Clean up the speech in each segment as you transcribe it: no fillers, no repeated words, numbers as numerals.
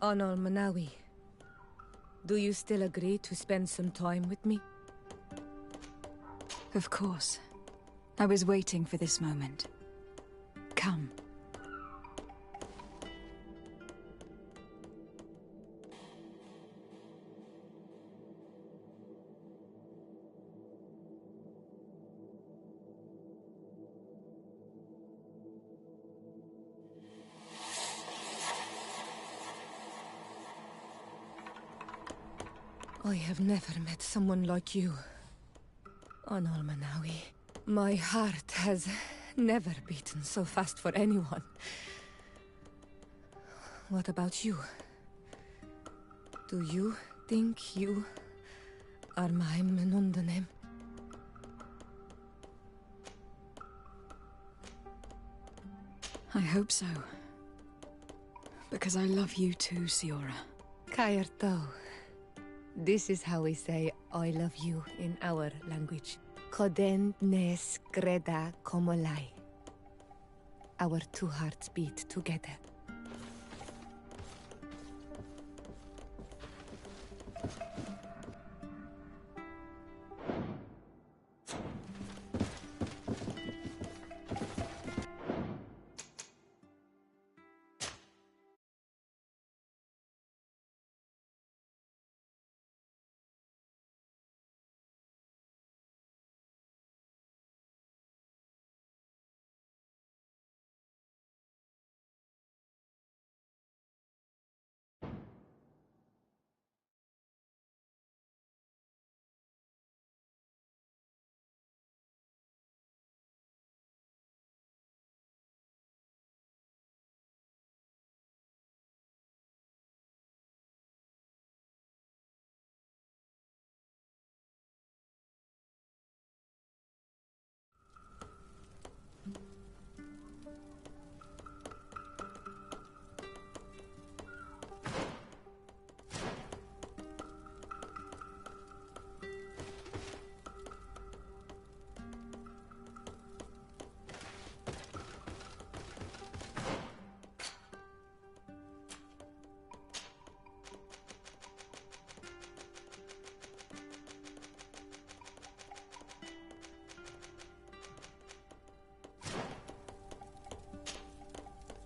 Honor Manawi, do you still agree to spend some time with me? Of course. I was waiting for this moment. Come. I have never met someone like you, Honor Manawi. My heart has never beaten so fast for anyone. What about you? Do you think you are my Menundanem? I hope so. Because I love you too, Siora. Kairto. This is how we say I love you in our language. Koden nes greda komolai. Our two hearts beat together.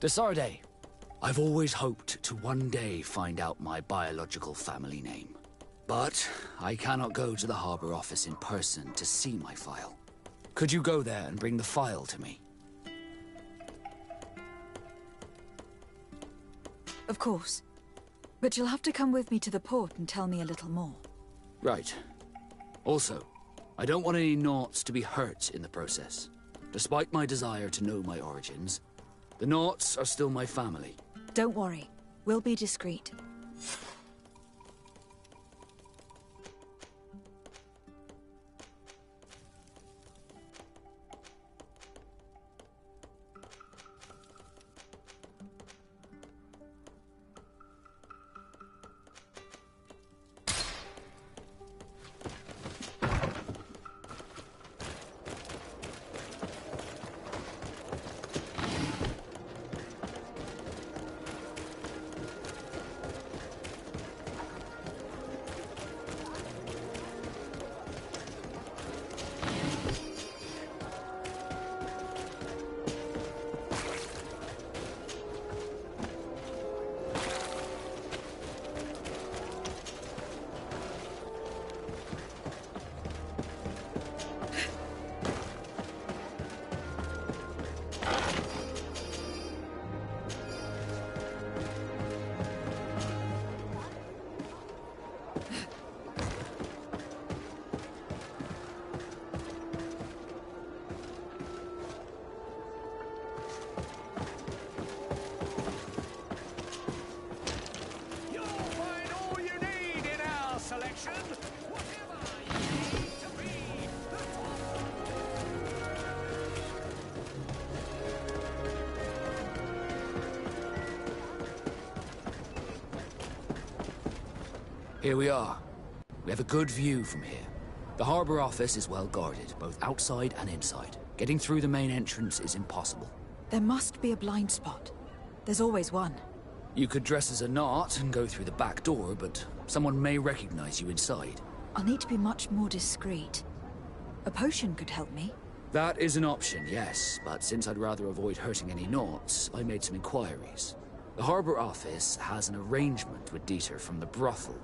Desarde, I've always hoped to one day find out my biological family name. But I cannot go to the harbor office in person to see my file. Could you go there and bring the file to me? Of course. But you'll have to come with me to the port and tell me a little more. Right. Also, I don't want any Naughts to be hurt in the process. Despite my desire to know my origins, the Naughts are still my family. Don't worry. We'll be discreet. Here we are. We have a good view from here. The harbor office is well guarded, both outside and inside. Getting through the main entrance is impossible. There must be a blind spot. There's always one. You could dress as a knot and go through the back door, but someone may recognize you inside. I'll need to be much more discreet. A potion could help me. That is an option, yes, but since I'd rather avoid hurting any knots, I made some inquiries. The harbor office has an arrangement with Dieter from the brothel.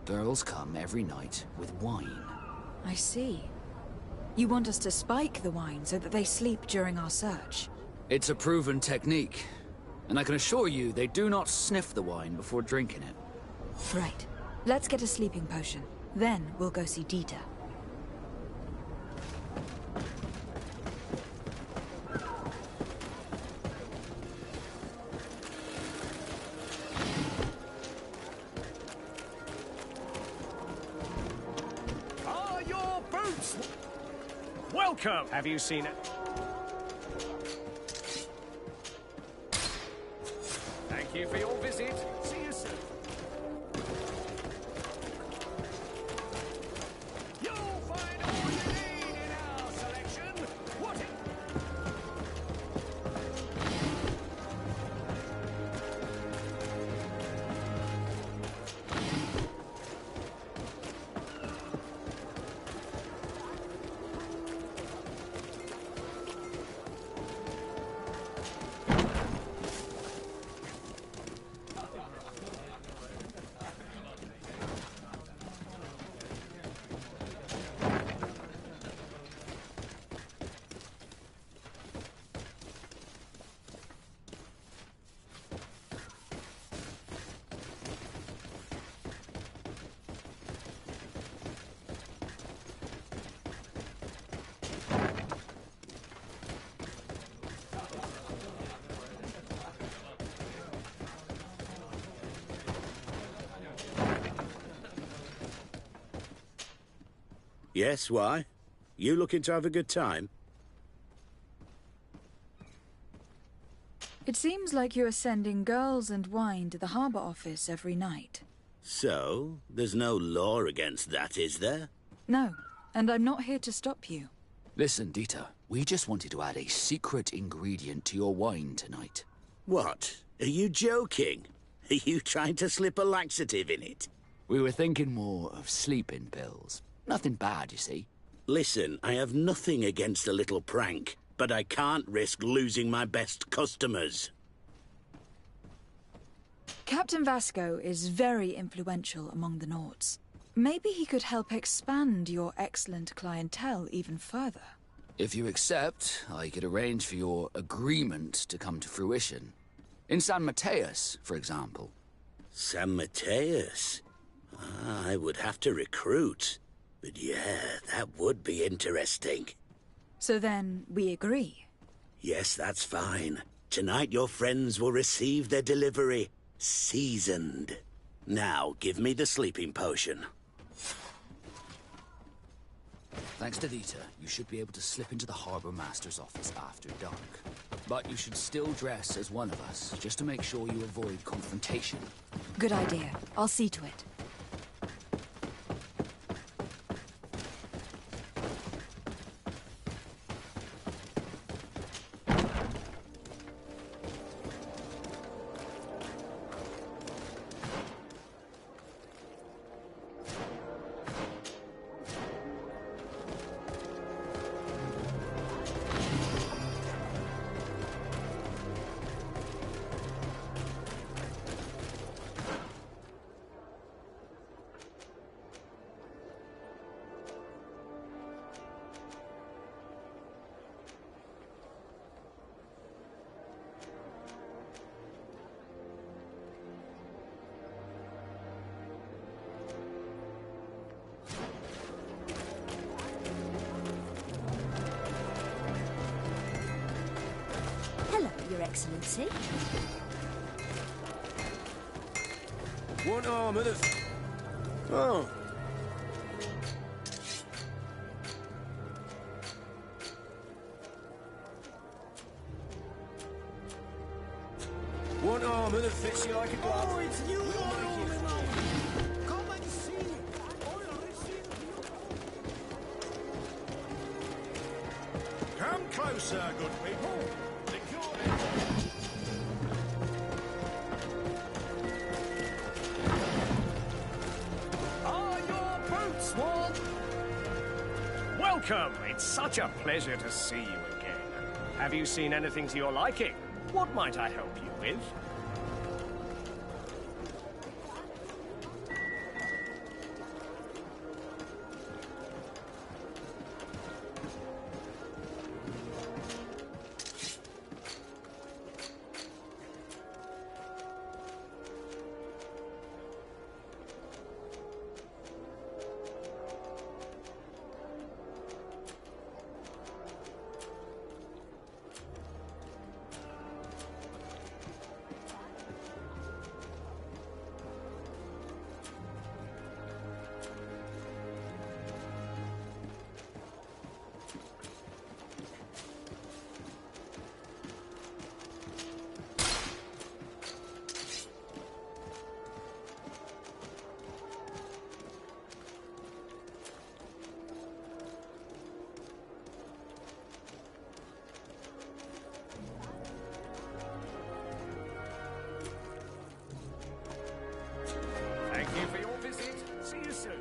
Girls come every night with wine. I see. You want us to spike the wine so that they sleep during our search? It's a proven technique, and I can assure you they do not sniff the wine before drinking it. Right. Let's get a sleeping potion. Then we'll go see Dieter. Are your boots? Welcome! Have you seen it? Thank you for your visit. See you soon. You'll find all you need in our selection. What it... Yes, why? You looking to have a good time? It seems like you are sending girls and wine to the harbor office every night. So, there's no law against that, is there? No, and I'm not here to stop you. Listen, Dieter, we just wanted to add a secret ingredient to your wine tonight. What? Are you joking? Are you trying to slip a laxative in it? We were thinking more of sleeping pills. Nothing bad, you see. Listen, I have nothing against a little prank, but I can't risk losing my best customers. Captain Vasco is very influential among the Nords. Maybe he could help expand your excellent clientele even further. If you accept, I could arrange for your agreement to come to fruition. In San Mateus, for example. San Mateus? I would have to recruit. But yeah, that would be interesting. So then, we agree. Yes, that's fine. Tonight your friends will receive their delivery. Seasoned. Now, give me the sleeping potion. Thanks to Dieter, you should be able to slip into the Harbour Master's office after dark. But you should still dress as one of us, just to make sure you avoid confrontation. Good idea. I'll see to it. Your Excellency. One arm and a... Oh. One arm and it fits you like a glove. Oh, it's you, Lord. Come and see. Come closer, good people. Welcome! It's such a pleasure to see you again. Have you seen anything to your liking? What might I help you with? Thank you for your visit. See you soon.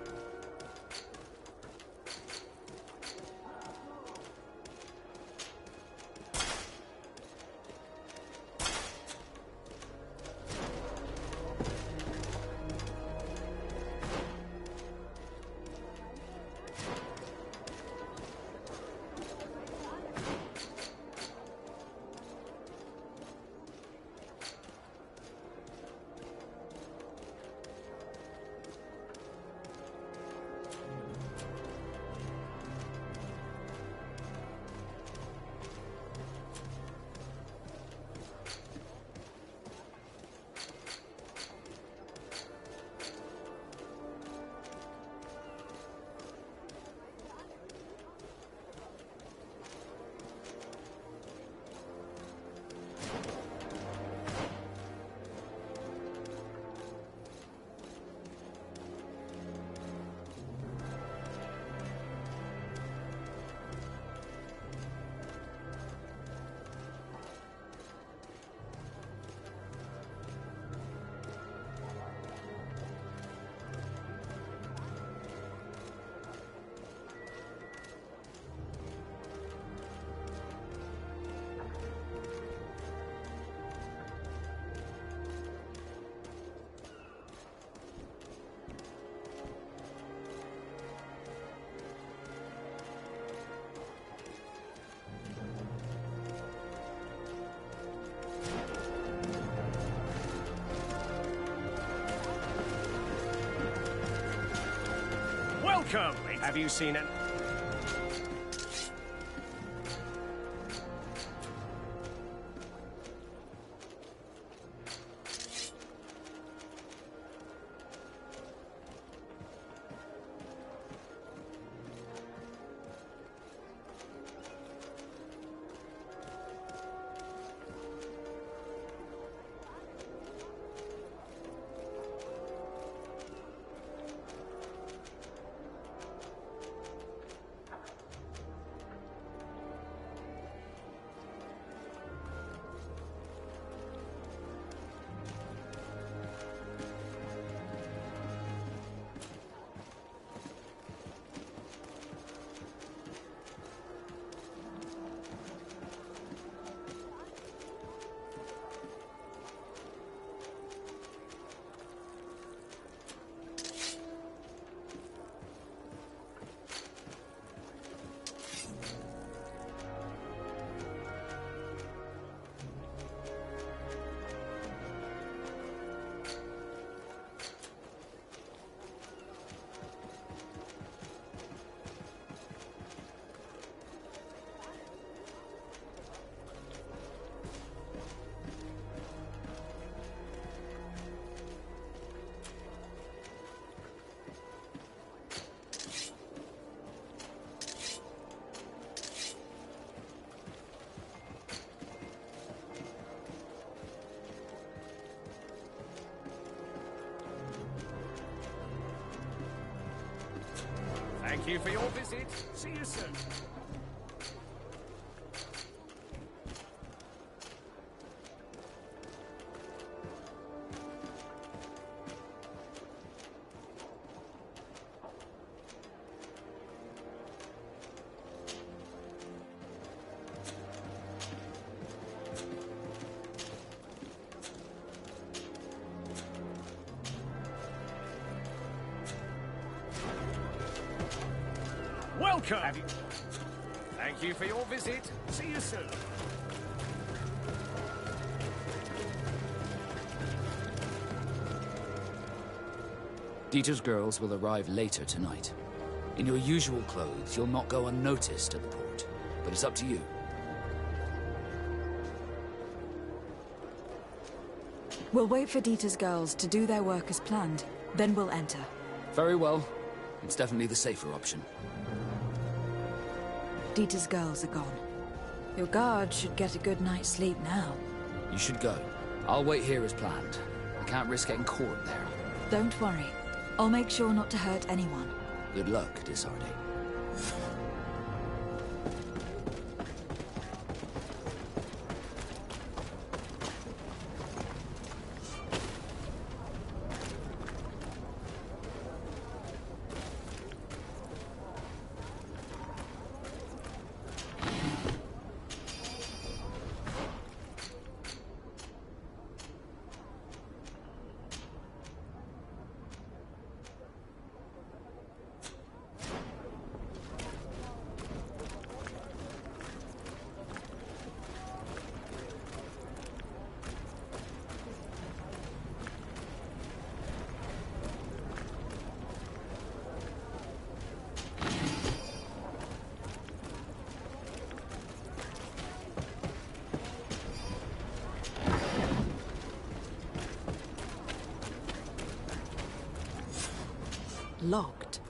Welcome! Have you seen it? Thank you for your visit. See you soon. Welcome! Thank you for your visit. See you soon. Dieter's girls will arrive later tonight. In your usual clothes, you'll not go unnoticed at the port, but it's up to you. We'll wait for Dieter's girls to do their work as planned, then we'll enter. Very well. It's definitely the safer option. Dieter's girls are gone. Your guard should get a good night's sleep now. You should go. I'll wait here as planned. I can't risk getting caught there. Don't worry. I'll make sure not to hurt anyone. Good luck, Disarde. Locked.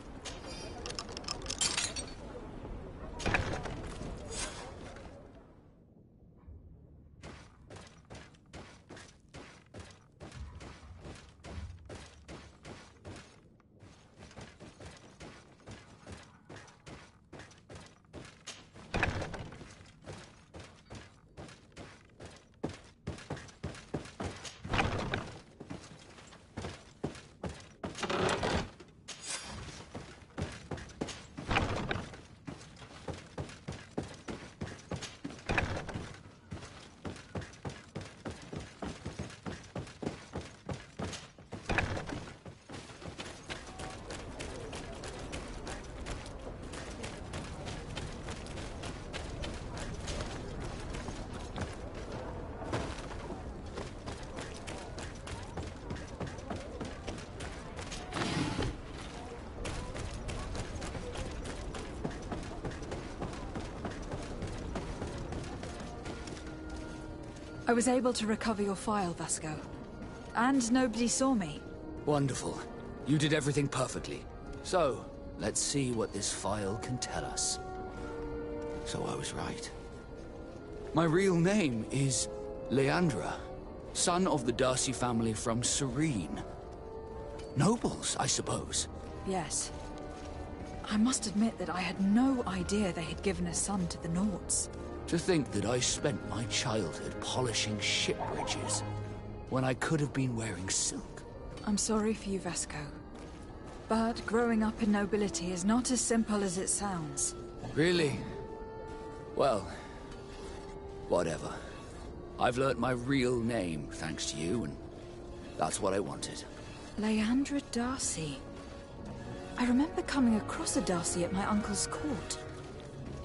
I was able to recover your file, Vasco. And nobody saw me. Wonderful. You did everything perfectly. So, let's see what this file can tell us. So I was right. My real name is Leandra, son of the Darcy family from Serene. Nobles, I suppose. Yes. I must admit that I had no idea they had given a son to the Nords. To think that I spent my childhood polishing ship bridges, when I could have been wearing silk. I'm sorry for you, Vasco. But growing up in nobility is not as simple as it sounds. Really? Well, whatever. I've learnt my real name thanks to you, and that's what I wanted. Leandra Darcy. I remember coming across a Darcy at my uncle's court.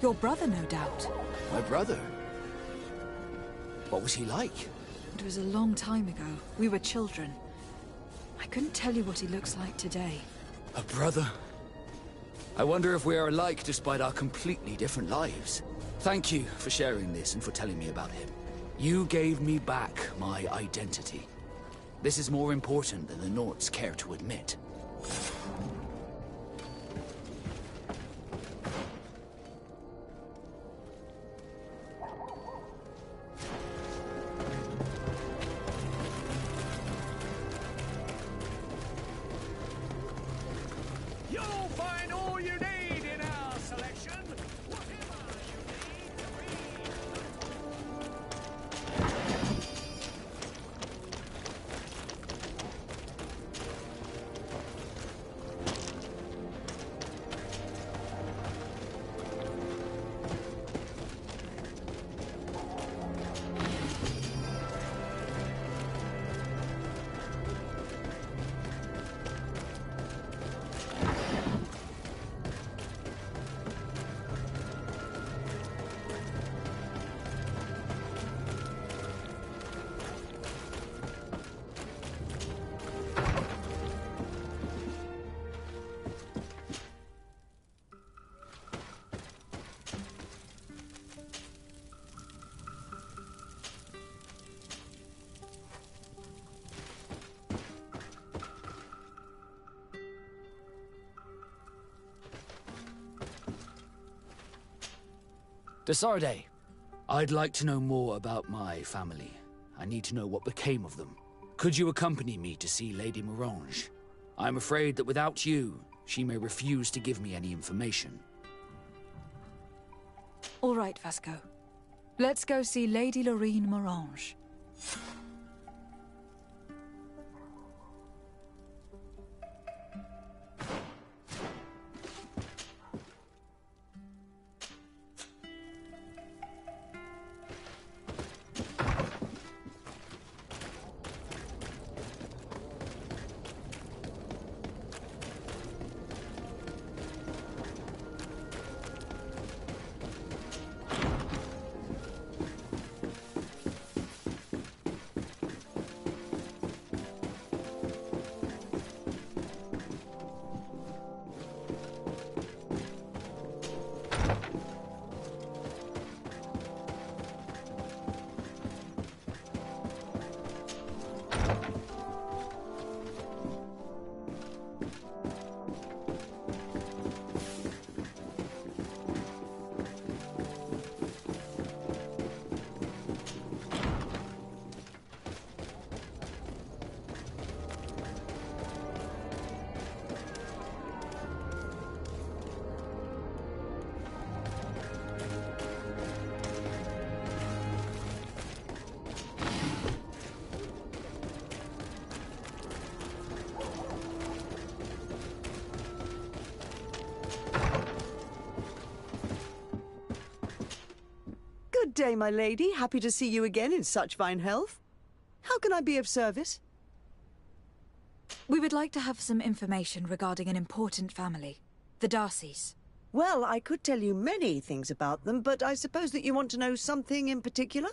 Your brother, no doubt. My brother? What was he like? It was a long time ago. We were children. I couldn't tell you what he looks like today. A brother? I wonder if we are alike despite our completely different lives. Thank you for sharing this and for telling me about him. You gave me back my identity. This is more important than the Nords care to admit. Desarde, I'd like to know more about my family. I need to know what became of them. Could you accompany me to see Lady Morange? I'm afraid that without you, she may refuse to give me any information. All right, Vasco. Let's go see Lady Lorraine Morange. Good day, my lady. Happy to see you again in such fine health. How can I be of service? We would like to have some information regarding an important family, the Darcys. Well, I could tell you many things about them, but I suppose that you want to know something in particular?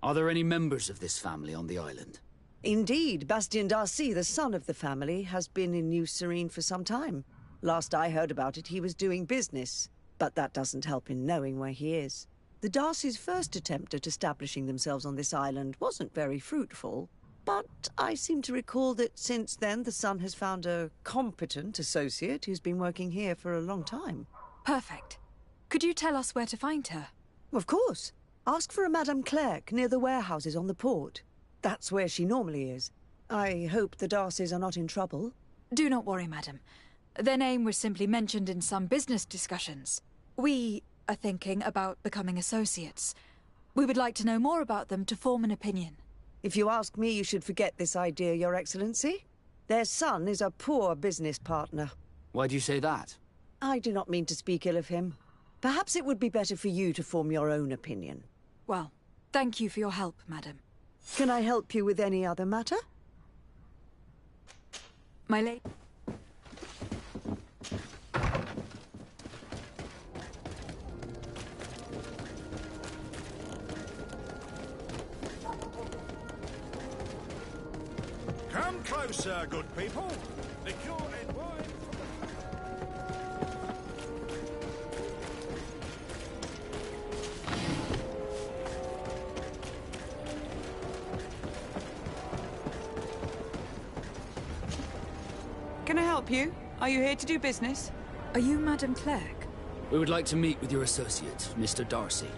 Are there any members of this family on the island? Indeed, Bastien Darcy, the son of the family, has been in New Serene for some time. Last I heard about it, he was doing business, but that doesn't help in knowing where he is. The Darcys' first attempt at establishing themselves on this island wasn't very fruitful, but I seem to recall that since then the son has found a competent associate who's been working here for a long time. Perfect. Could you tell us where to find her? Of course. Ask for a Madame Clerc near the warehouses on the port. That's where she normally is. I hope the Darcys are not in trouble. Do not worry, madam. Their name was simply mentioned in some business discussions. We are thinking about becoming associates. We would like to know more about them to form an opinion. If you ask me, you should forget this idea, Your Excellency. Their son is a poor business partner. Why do you say that? I do not mean to speak ill of him. Perhaps it would be better for you to form your own opinion. Well, thank you for your help, madam. Can I help you with any other matter? My lady... Come closer, good people. Liqueur and wine. Can I help you? Are you here to do business? Are you Madame Clerc? We would like to meet with your associate, Mr. Darcy.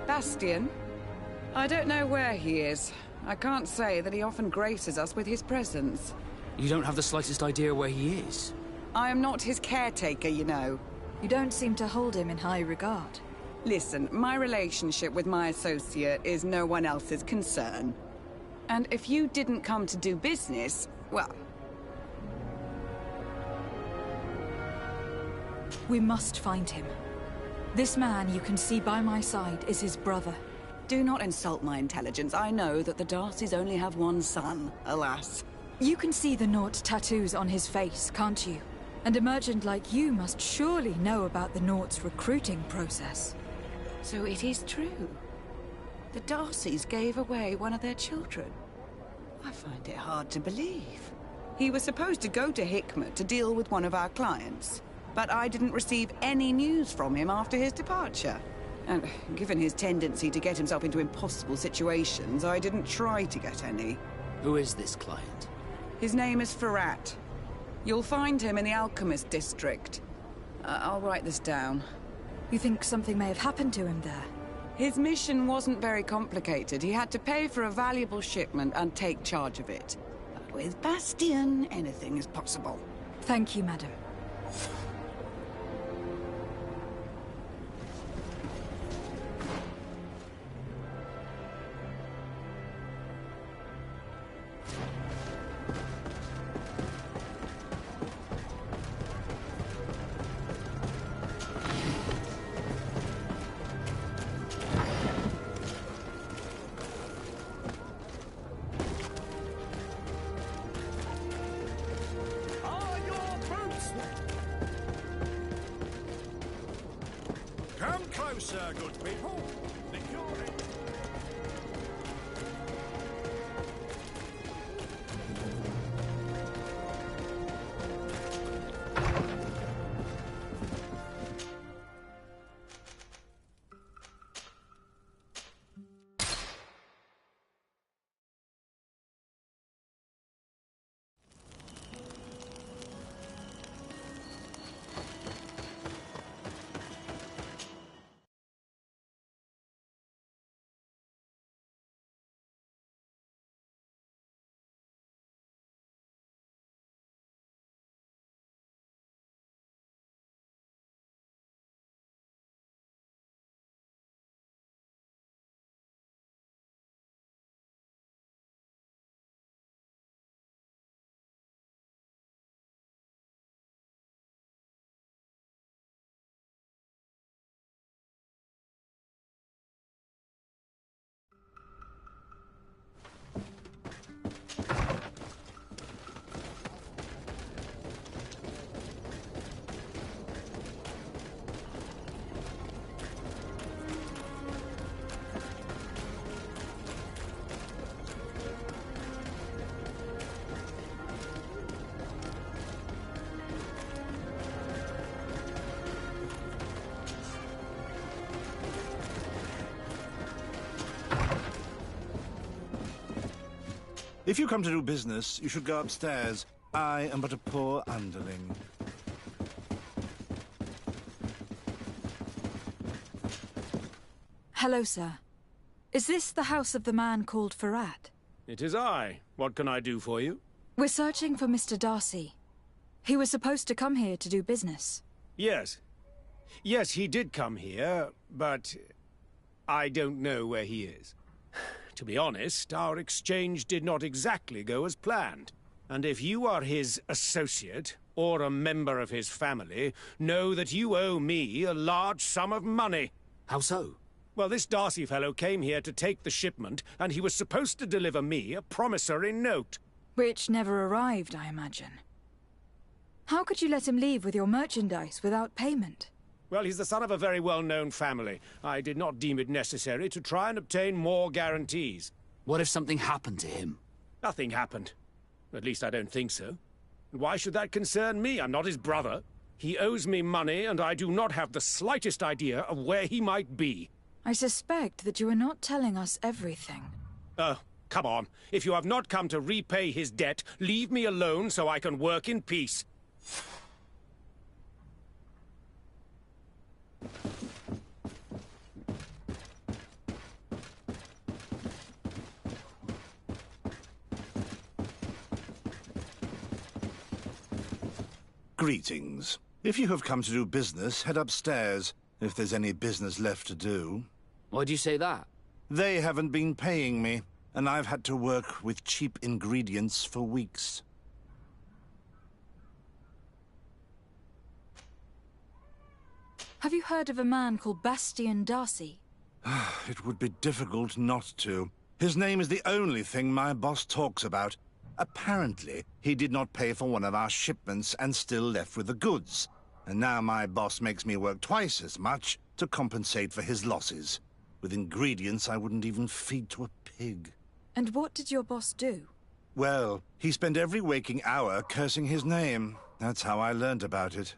Bastien? I don't know where he is. I can't say that he often graces us with his presence. You don't have the slightest idea where he is? I am not his caretaker, you know. You don't seem to hold him in high regard. Listen, my relationship with my associate is no one else's concern. And if you didn't come to do business, well... We must find him. This man you can see by my side is his brother. Do not insult my intelligence. I know that the Darcys only have one son, alas. You can see the Naut tattoos on his face, can't you? And a merchant like you must surely know about the Naut's recruiting process. So it is true. The Darcys gave away one of their children. I find it hard to believe. He was supposed to go to Hikmet to deal with one of our clients, but I didn't receive any news from him after his departure. And given his tendency to get himself into impossible situations, I didn't try to get any. Who is this client? His name is Ferrat. You'll find him in the Alchemist District. I'll write this down. You think something may have happened to him there? His mission wasn't very complicated. He had to pay for a valuable shipment and take charge of it. But with Bastion, anything is possible. Thank you, madam. Come closer, good people. The cure... If you come to do business, you should go upstairs. I am but a poor underling. Hello, sir. Is this the house of the man called Farad? It is I. What can I do for you? We're searching for Mr. Darcy. He was supposed to come here to do business. Yes. Yes, he did come here, but I don't know where he is. To be honest, our exchange did not exactly go as planned. And if you are his associate, or a member of his family, know that you owe me a large sum of money. How so? Well, this Darcy fellow came here to take the shipment, and he was supposed to deliver me a promissory note. Which never arrived, I imagine. How could you let him leave with your merchandise without payment? Well, he's the son of a very well-known family. I did not deem it necessary to try and obtain more guarantees. What if something happened to him? Nothing happened. At least I don't think so. And why should that concern me? I'm not his brother. He owes me money, and I do not have the slightest idea of where he might be. I suspect that you are not telling us everything. Oh, come on. If you have not come to repay his debt, leave me alone so I can work in peace. Greetings. If you have come to do business, head upstairs, if there's any business left to do. Why'd you say that? They haven't been paying me, and I've had to work with cheap ingredients for weeks. Have you heard of a man called Bastion Darcy? It would be difficult not to. His name is the only thing my boss talks about. Apparently, he did not pay for one of our shipments and still left with the goods. And now my boss makes me work twice as much to compensate for his losses. With ingredients I wouldn't even feed to a pig. And what did your boss do? Well, he spent every waking hour cursing his name. That's how I learned about it.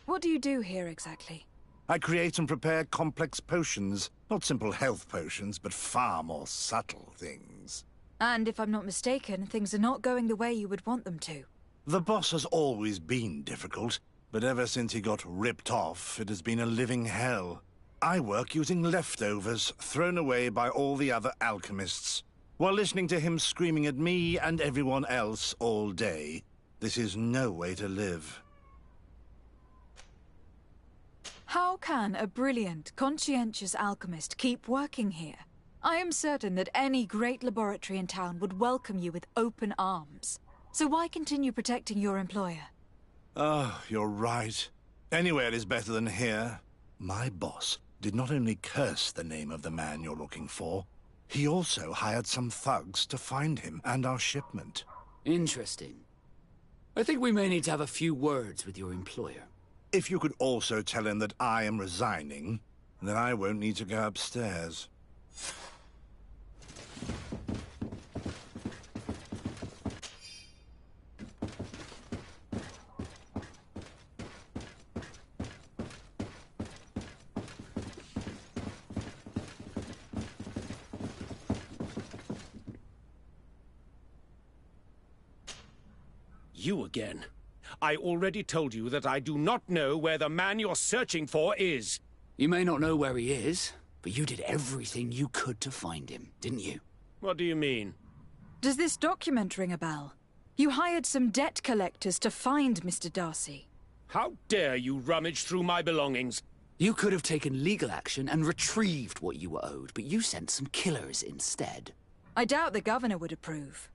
What do you do here exactly? I create and prepare complex potions. Not simple health potions, but far more subtle things. And if I'm not mistaken, things are not going the way you would want them to. The boss has always been difficult. But ever since he got ripped off, it has been a living hell. I work using leftovers thrown away by all the other alchemists, while listening to him screaming at me and everyone else all day. This is no way to live. How can a brilliant, conscientious alchemist keep working here? I am certain that any great laboratory in town would welcome you with open arms. So why continue protecting your employer? Oh, you're right. Anywhere is better than here. My boss did not only curse the name of the man you're looking for, he also hired some thugs to find him and our shipment. Interesting. I think we may need to have a few words with your employer. If you could also tell him that I am resigning, then I won't need to go upstairs. You again. I already told you that I do not know where the man you're searching for is. You may not know where he is, but you did everything you could to find him, didn't you? What do you mean? Does this document ring a bell? You hired some debt collectors to find Mr. Darcy. How dare you rummage through my belongings? You could have taken legal action and retrieved what you were owed, but you sent some killers instead. I doubt the governor would approve.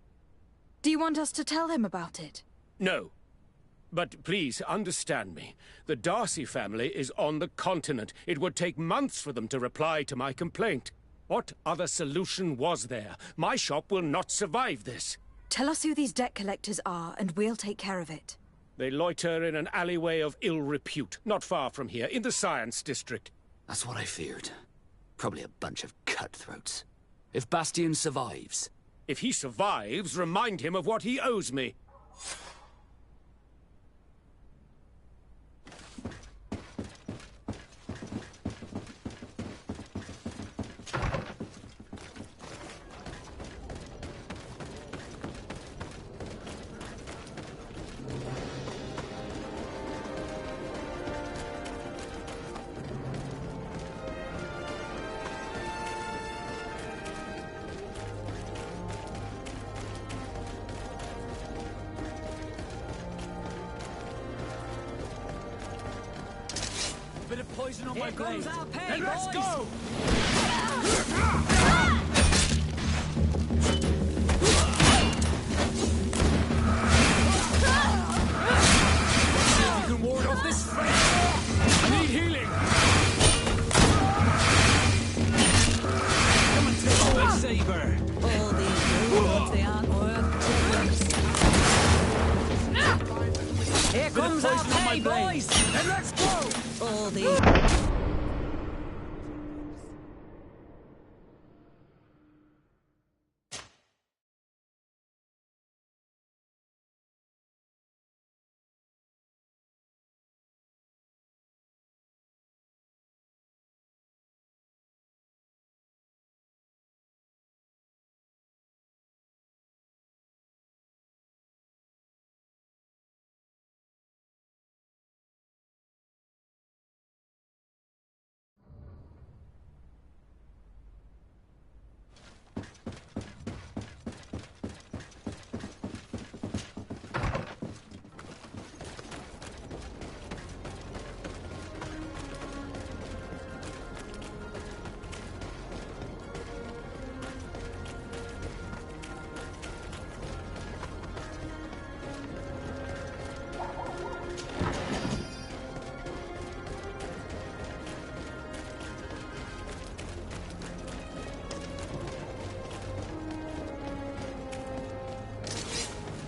Do you want us to tell him about it? No. But please, understand me. The Darcy family is on the continent. It would take months for them to reply to my complaint. What other solution was there? My shop will not survive this. Tell us who these debt collectors are, and we'll take care of it. They loiter in an alleyway of ill repute, not far from here, in the Science District. That's what I feared. Probably a bunch of cutthroats. If Bastian survives... If he survives, remind him of what he owes me. Bit of poison on my blade. And let's go! You can ward off this fight. I need healing. Come and take my saber. All these rules, they aren't worth chickens. Here comes our pay, boys! And let's go. All these...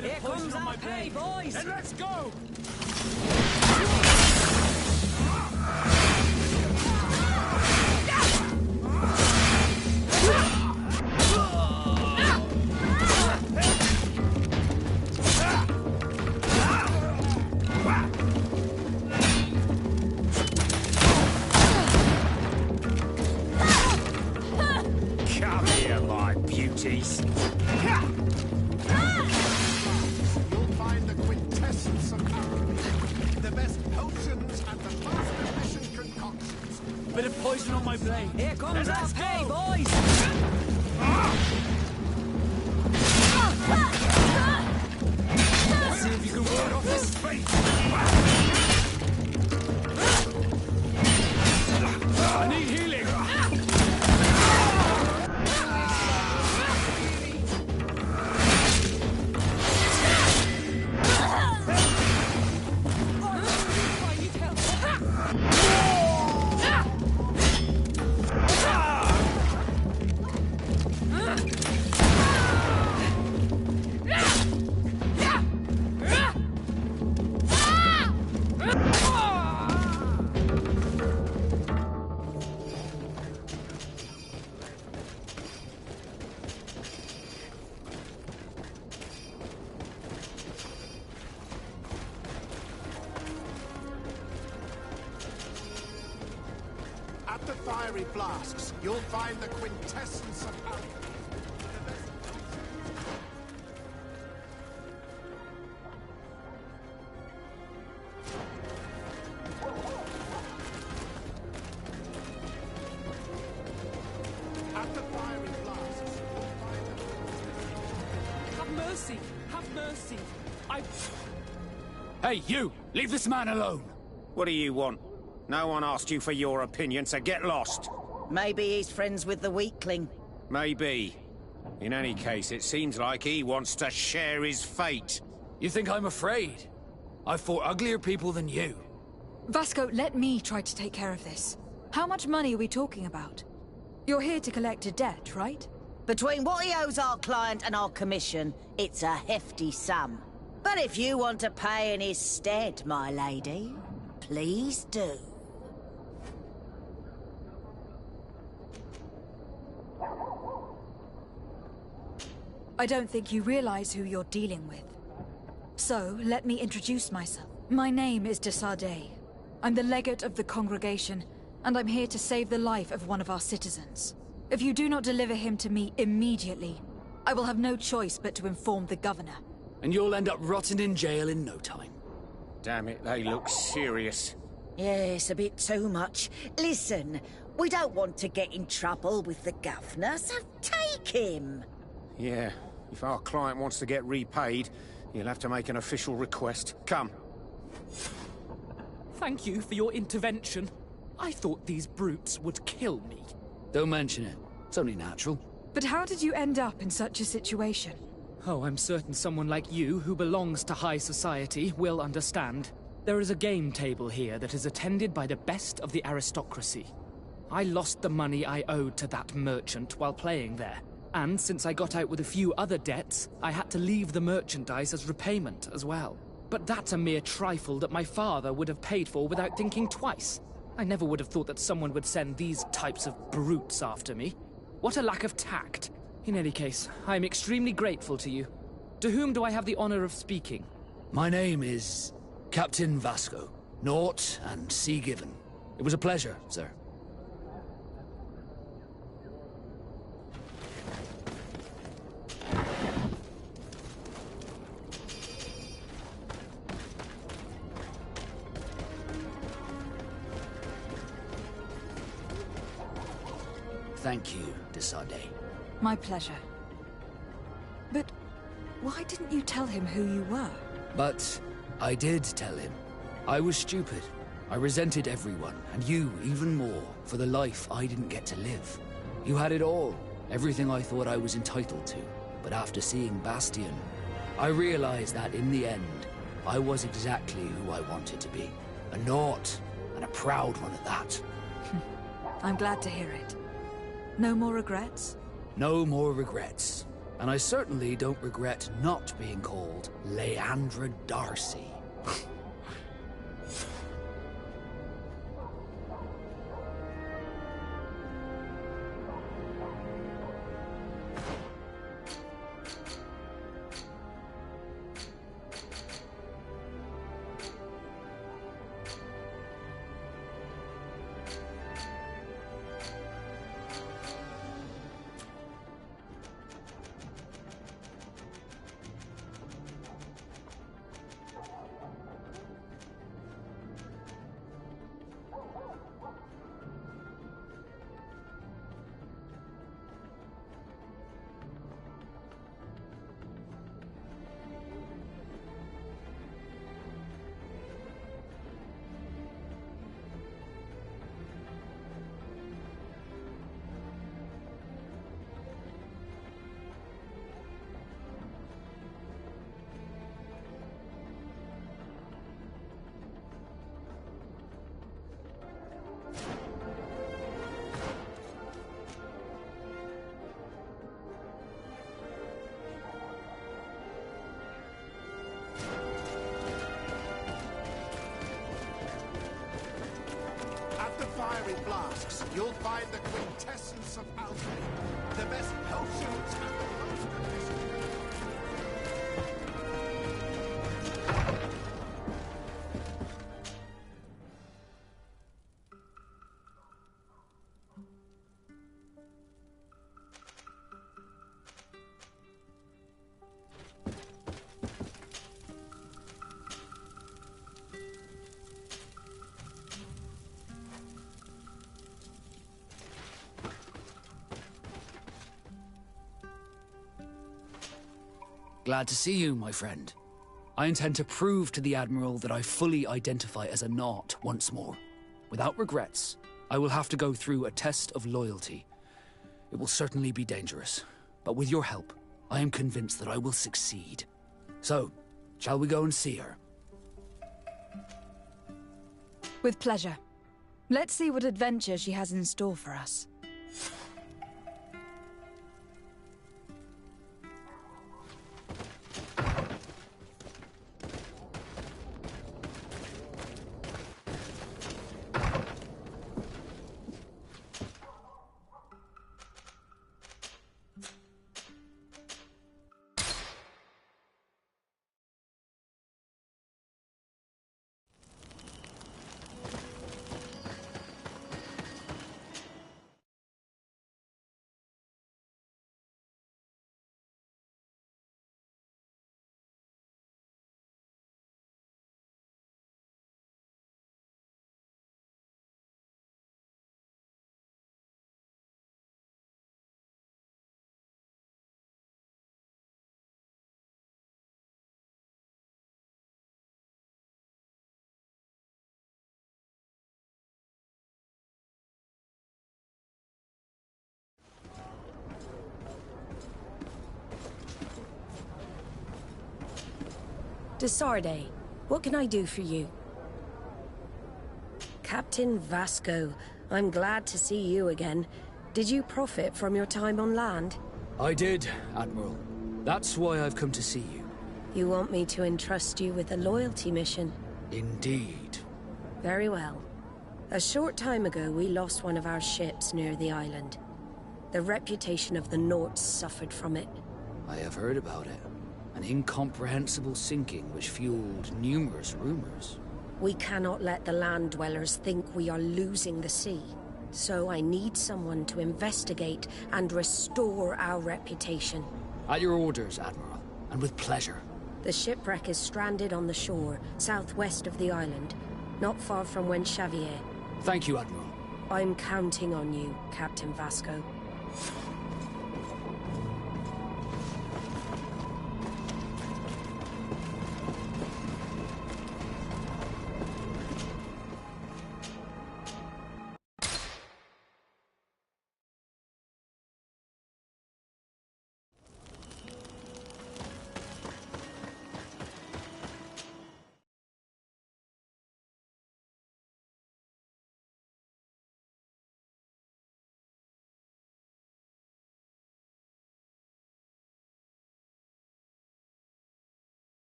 Here comes our pay, boys! And let's go! Come here, my beauties. You'll find the quintessence of the best potions and the most efficient concoctions. Bit of poison on my blade. Here comes our pay, boys! See if you can ward off this fate. I need healing. At the fiery flasks, you'll find the quintessence of alchemy. At the fiery flasks, you'll find the... Have mercy! Have mercy! Hey, you! Leave this man alone! What do you want? No one asked you for your opinion, so get lost. Maybe he's friends with the weakling. Maybe. In any case, it seems like he wants to share his fate. You think I'm afraid? I've fought uglier people than you. Vasco, let me try to take care of this. How much money are we talking about? You're here to collect a debt, right? Between what he owes our client and our commission, it's a hefty sum. But if you want to pay in his stead, my lady, please do. I don't think you realize who you're dealing with. So, let me introduce myself. My name is de Sardet. I'm the legate of the congregation, and I'm here to save the life of one of our citizens. If you do not deliver him to me immediately, I will have no choice but to inform the governor. And you'll end up rotting in jail in no time. Damn it, they look serious. Yes, a bit too much. Listen, we don't want to get in trouble with the governor, so take him. Yeah, if our client wants to get repaid, he'll have to make an official request. Come. Thank you for your intervention. I thought these brutes would kill me. Don't mention it. It's only natural. But how did you end up in such a situation? Oh, I'm certain someone like you, who belongs to high society, will understand. There is a game table here that is attended by the best of the aristocracy. I lost the money I owed to that merchant while playing there. And since I got out with a few other debts, I had to leave the merchandise as repayment as well. But that's a mere trifle that my father would have paid for without thinking twice. I never would have thought that someone would send these types of brutes after me. What a lack of tact. In any case, I am extremely grateful to you. To whom do I have the honor of speaking? My name is Captain Vasco. Naught and sea given. It was a pleasure, sir. Thank you, de Sardet. My pleasure. But why didn't you tell him who you were? But I did tell him. I was stupid. I resented everyone, and you even more, for the life I didn't get to live. You had it all, everything I thought I was entitled to. But after seeing Bastion, I realized that in the end, I was exactly who I wanted to be. A naught, and a proud one at that. I'm glad to hear it. No more regrets? No more regrets. And I certainly don't regret not being called Leandra Darcy. find the quintessence of alchemy. The best potions and the most delicious. Glad to see you, my friend. I intend to prove to the Admiral that I fully identify as a Naut once more. Without regrets, I will have to go through a test of loyalty. It will certainly be dangerous, but with your help, I am convinced that I will succeed. So, shall we go and see her? With pleasure. Let's see what adventure she has in store for us. Desarde, what can I do for you? Captain Vasco, I'm glad to see you again. Did you profit from your time on land? I did, Admiral. That's why I've come to see you. You want me to entrust you with a loyalty mission? Indeed. Very well. A short time ago, we lost one of our ships near the island. The reputation of the Norts suffered from it. I have heard about it. An incomprehensible sinking which fueled numerous rumors. We cannot let the land dwellers think we are losing the sea. So I need someone to investigate and restore our reputation. At your orders, Admiral, and with pleasure. The shipwreck is stranded on the shore, southwest of the island, not far from Wen Xavier. Thank you, Admiral. I'm counting on you, Captain Vasco.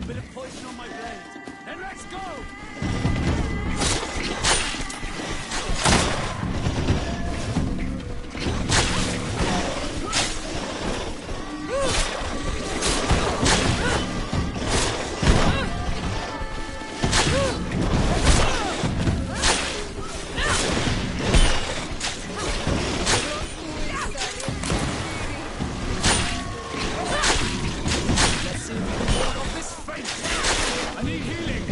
Bit of poison on my blade. Then let's go! I need healing!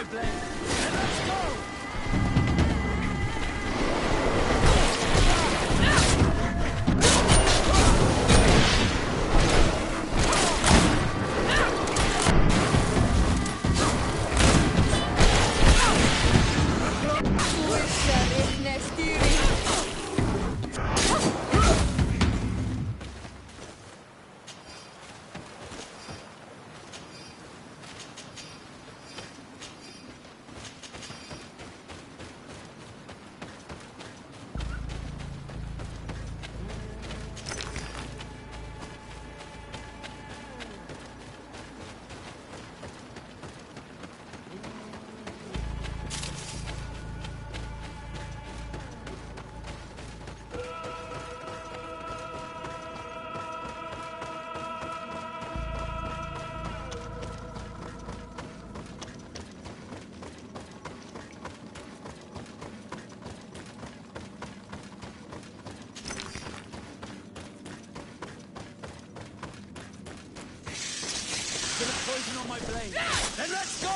my blade, and let's go! Poison on my blade. Then let's go!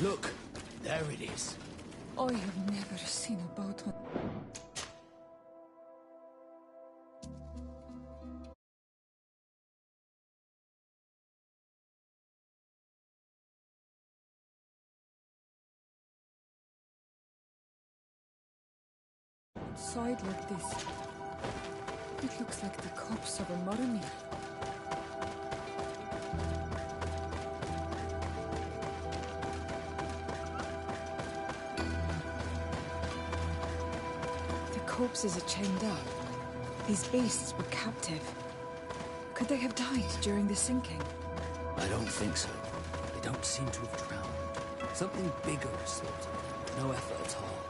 Look, there it is. I have never seen a boat. Outside like this. It looks like the corpse of a mother meal. Corpses are chained up. These beasts were captive. Could they have died during the sinking? I don't think so. They don't seem to have drowned. Something bigger slaughtered them. No effort at all.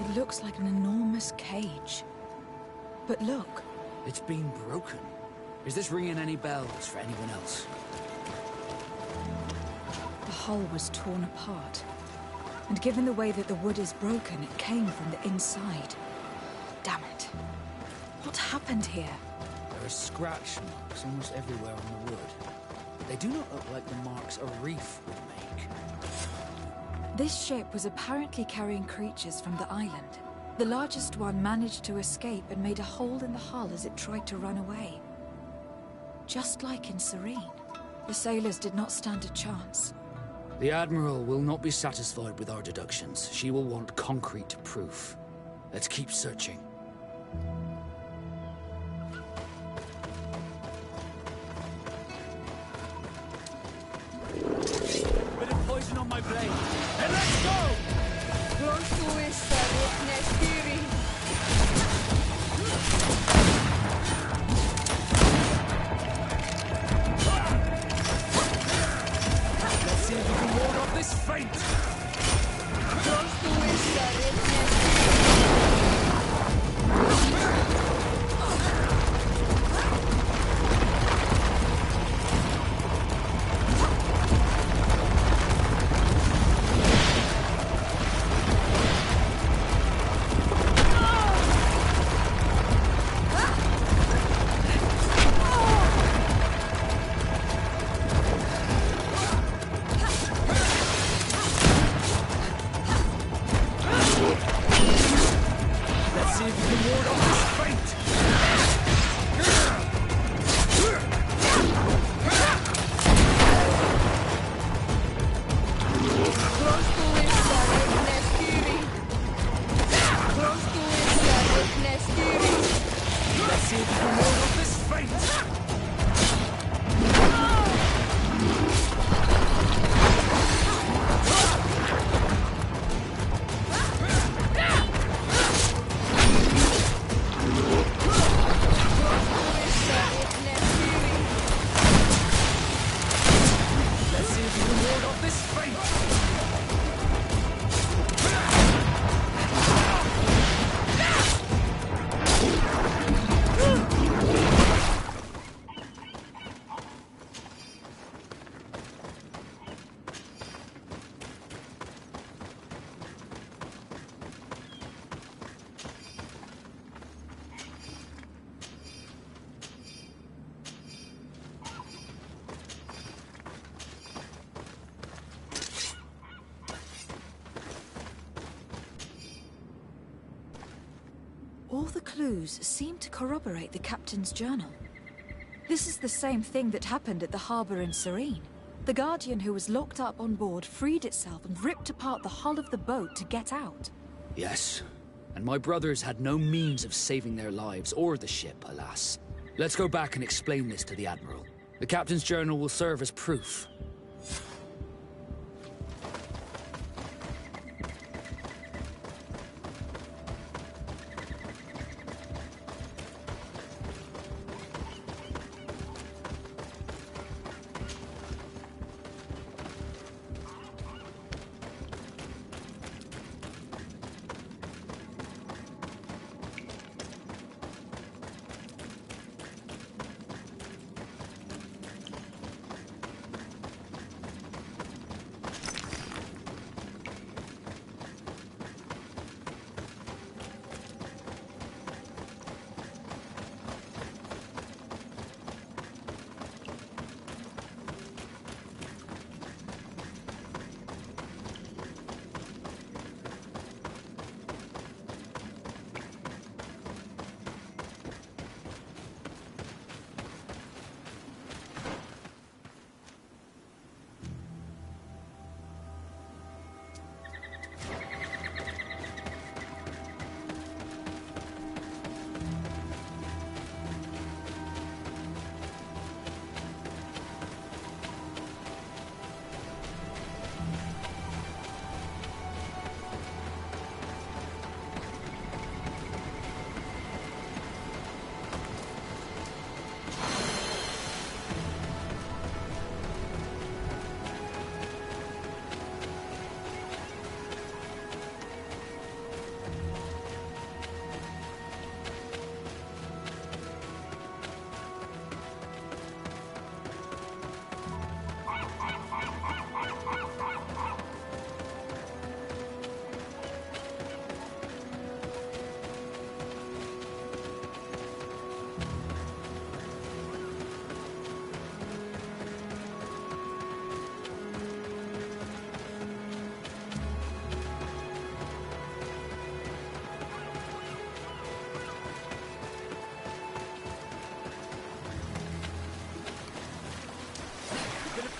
It looks like an enormous cage. But look. It's been broken. Is this ringing any bells for anyone else? The hull was torn apart. And given the way that the wood is broken, it came from the inside. Damn it. What happened here? There are scratch marks almost everywhere on the wood. But they do not look like the marks a reef would make. This ship was apparently carrying creatures from the island. The largest one managed to escape and made a hole in the hull as it tried to run away. Just like in Serene. The sailors did not stand a chance. The Admiral will not be satisfied with our deductions. She will want concrete proof. Let's keep searching. Bit of poison on my blade. And let's go! Let's see if we can ward off this fate! ward off this fate! Let's see if you can ward off this fate! Let's see if you can ward off this fate! All the clues seem to corroborate the captain's journal. This is the same thing that happened at the harbor in Serene. The Guardian who was locked up on board freed itself and ripped apart the hull of the boat to get out. Yes, and my brothers had no means of saving their lives or the ship, alas. Let's go back and explain this to the Admiral. The captain's journal will serve as proof.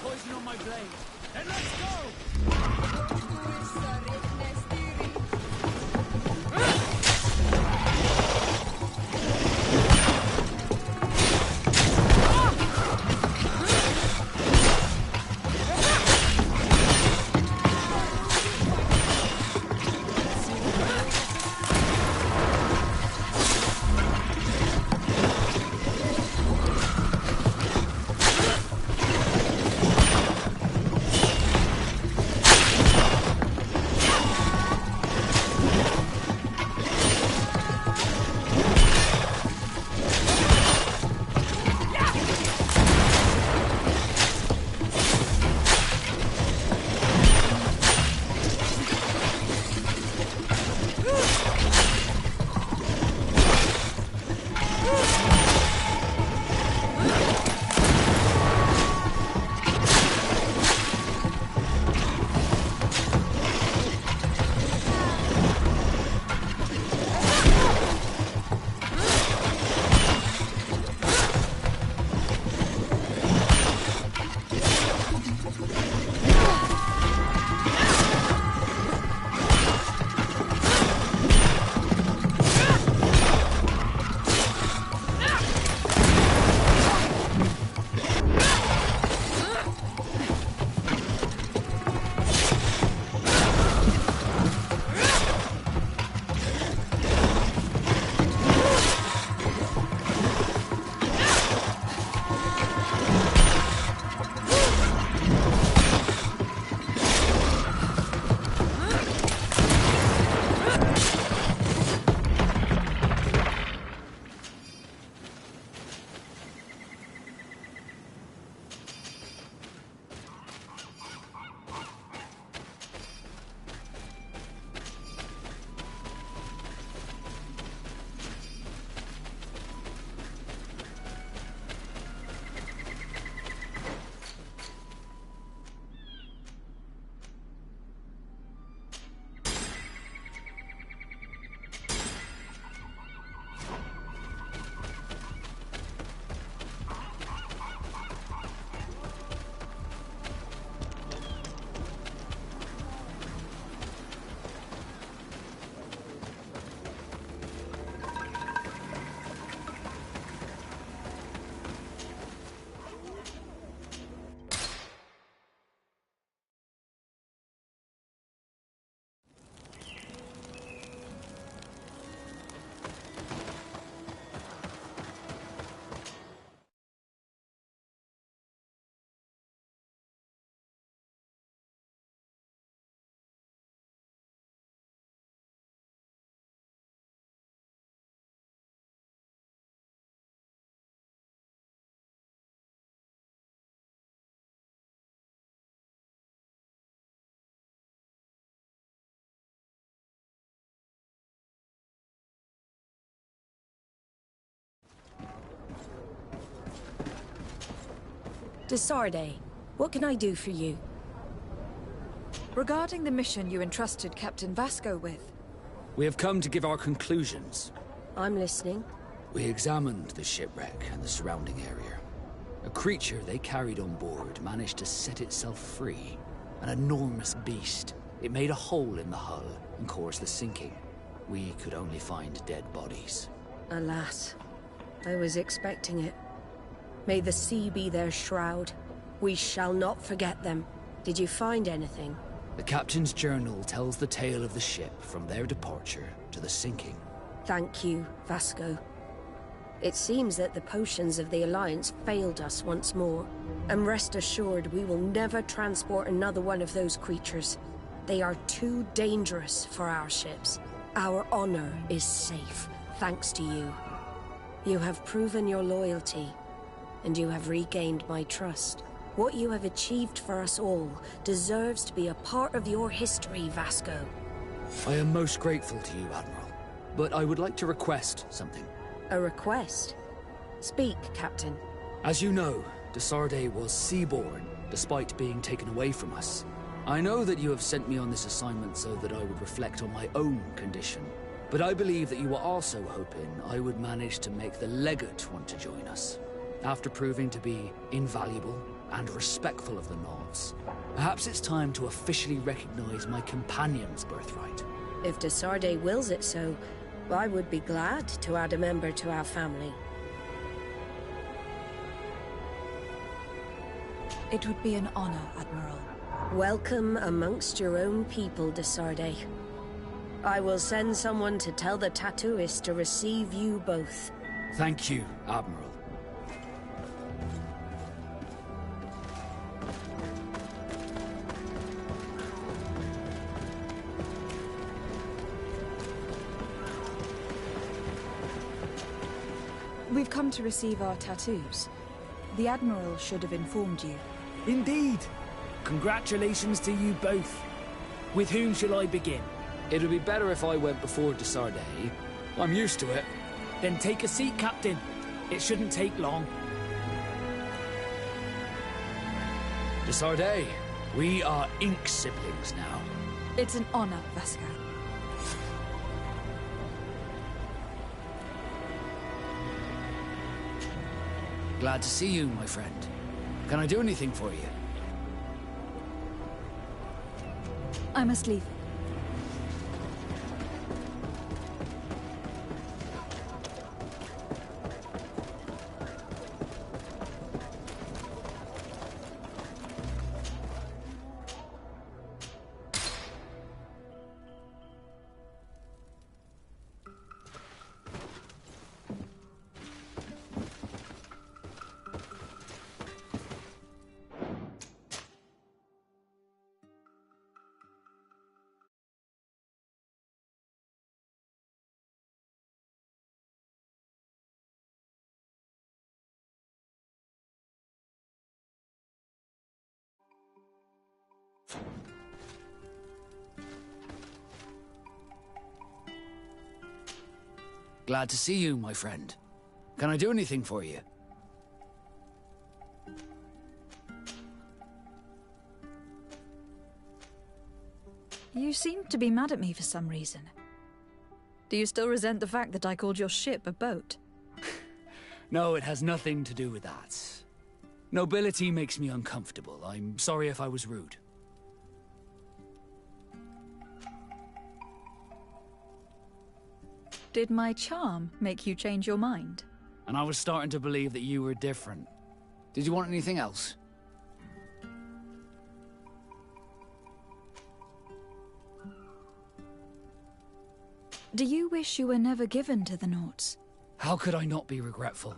Poison on my blade. Then let's go! Desarde, what can I do for you? Regarding the mission you entrusted Captain Vasco with. We have come to give our conclusions. I'm listening. We examined the shipwreck and the surrounding area. A creature they carried on board managed to set itself free. An enormous beast. It made a hole in the hull and caused the sinking. We could only find dead bodies. Alas, I was expecting it. May the sea be their shroud. We shall not forget them. Did you find anything? The captain's journal tells the tale of the ship from their departure to the sinking. Thank you, Vasco. It seems that the potions of the Alliance failed us once more. And rest assured, we will never transport another one of those creatures. They are too dangerous for our ships. Our honor is safe, thanks to you. You have proven your loyalty, and you have regained my trust. What you have achieved for us all deserves to be a part of your history, Vasco. I am most grateful to you, Admiral. But I would like to request something. A request? Speak, Captain. As you know, Desarde was seaborn, despite being taken away from us. I know that you have sent me on this assignment so that I would reflect on my own condition. But I believe that you were also hoping I would manage to make the legate want to join us. After proving to be invaluable and respectful of the Novs, perhaps it's time to officially recognize my companion's birthright. If Desarde wills it so, I would be glad to add a member to our family. It would be an honor, Admiral. Welcome amongst your own people, Desarde. I will send someone to tell the tattooist to receive you both. Thank you, Admiral. We've come to receive our tattoos. The Admiral should have informed you. Indeed. Congratulations to you both. With whom shall I begin? It would be better if I went before Desarde. I'm used to it. Then take a seat, Captain. It shouldn't take long. Desarde, we are ink siblings now. It's an honor, Vasco. Glad to see you, my friend. Can I do anything for you? I must leave. Glad to see you, my friend. Can I do anything for you? You seem to be mad at me for some reason. Do you still resent the fact that I called your ship a boat? No, it has nothing to do with that. Nobility makes me uncomfortable. I'm sorry if I was rude. Did my charm make you change your mind? And I was starting to believe that you were different. Did you want anything else? Do you wish you were never given to the Nauts? How could I not be regretful?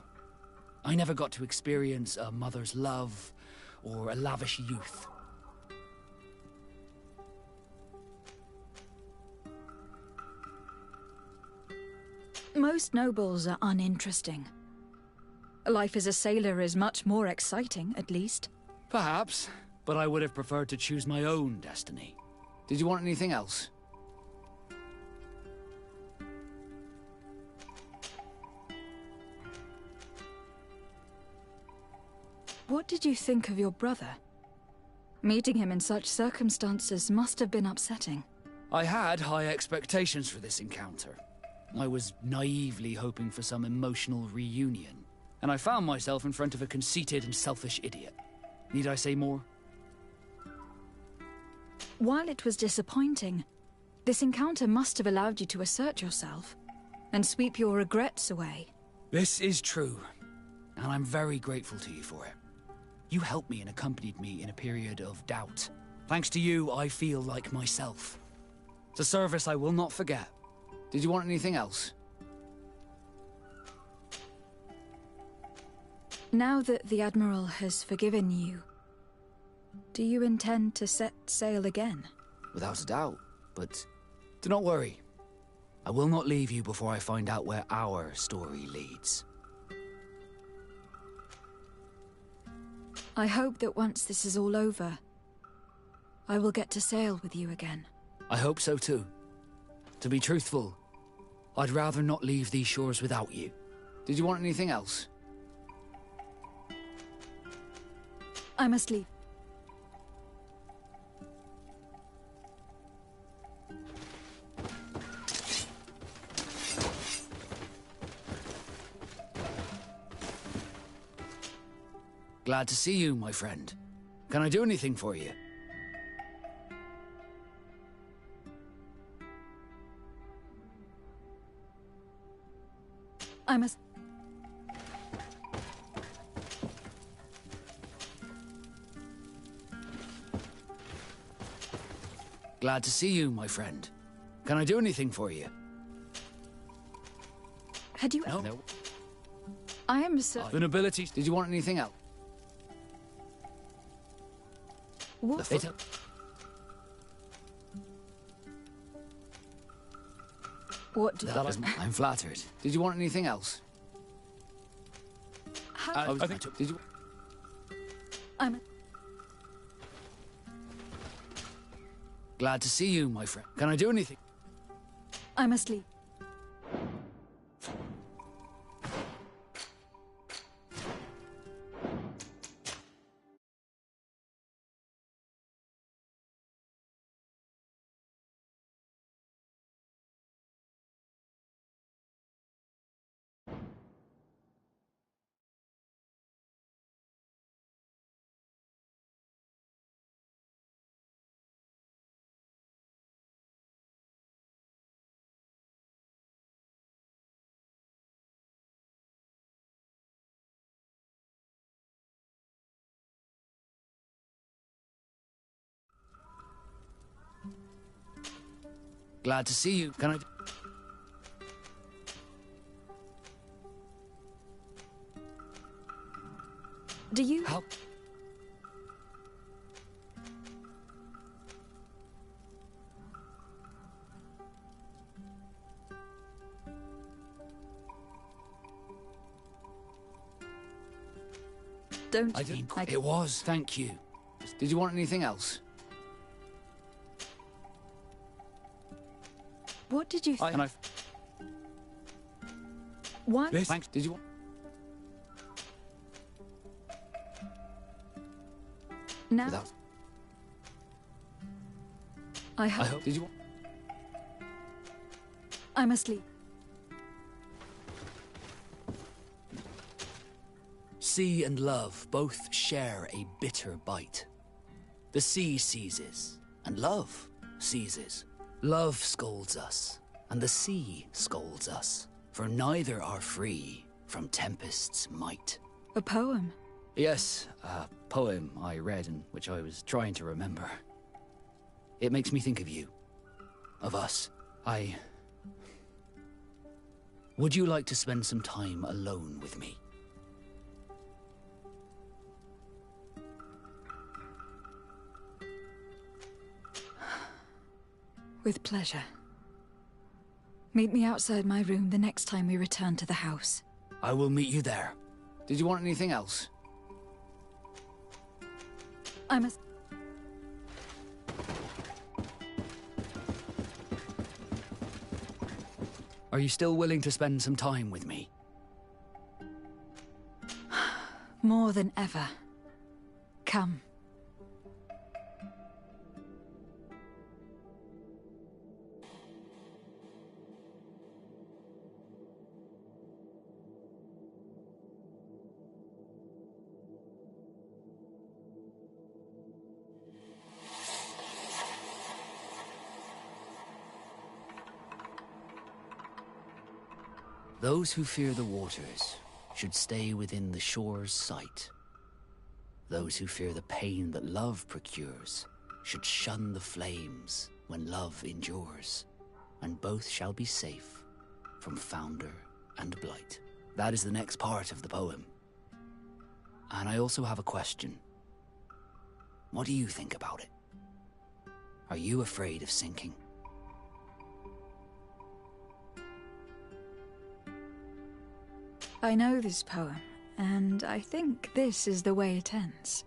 I never got to experience a mother's love or a lavish youth. Most nobles are uninteresting. Life as a sailor is much more exciting, at least. Perhaps, but I would have preferred to choose my own destiny. Did you want anything else? What did you think of your brother? Meeting him in such circumstances must have been upsetting. I had high expectations for this encounter. I was naively hoping for some emotional reunion, and I found myself in front of a conceited and selfish idiot. Need I say more? While it was disappointing, this encounter must have allowed you to assert yourself and sweep your regrets away. This is true, and I'm very grateful to you for it. You helped me and accompanied me in a period of doubt. Thanks to you, I feel like myself. It's a service I will not forget. Did you want anything else? Now that the Admiral has forgiven you, do you intend to set sail again? Without a doubt, but do not worry. I will not leave you before I find out where our story leads. I hope that once this is all over, I will get to sail with you again. I hope so too. To be truthful, I'd rather not leave these shores without you. Did you want anything else? I must leave. Glad to see you, my friend. Can I do anything for you? I must... Glad to see you, my friend. Can I do anything for you? Had you... No. I am so... The nobilities. Did you want anything else? What? What do I'm flattered. Did you want anything else? How... Did you... I'm... Glad to see you, my friend. Can I do anything? I must leave. Glad to see you. Can I... Do you... Help? Don't... I didn't... It was. Thank you. Did you want anything else? What did you... Can I... What? This? Thanks. Did you want... Now... Without... I hope... I hope... Did you want... I must leave. Sea and love both share a bitter bite. The sea seizes, and love seizes. Love scolds us, and the sea scolds us, for neither are free from tempest's might. A poem? Yes, a poem I read and which I was trying to remember. It makes me think of you. Of us. Would you like to spend some time alone with me? With pleasure. Meet me outside my room the next time we return to the house. I will meet you there. Did you want anything else? I must... Are you still willing to spend some time with me? More than ever. Come. Those who fear the waters should stay within the shore's sight. Those who fear the pain that love procures should shun the flames when love endures, and both shall be safe from founder and blight. That is the next part of the poem. And I also have a question. What do you think about it? Are you afraid of sinking? I know this poem, and I think this is the way it ends.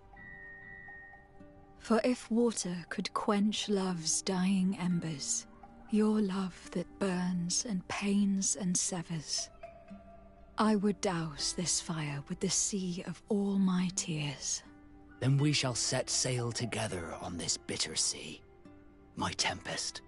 For if water could quench love's dying embers, your love that burns and pains and severs, I would douse this fire with the sea of all my tears. Then we shall set sail together on this bitter sea, my tempest.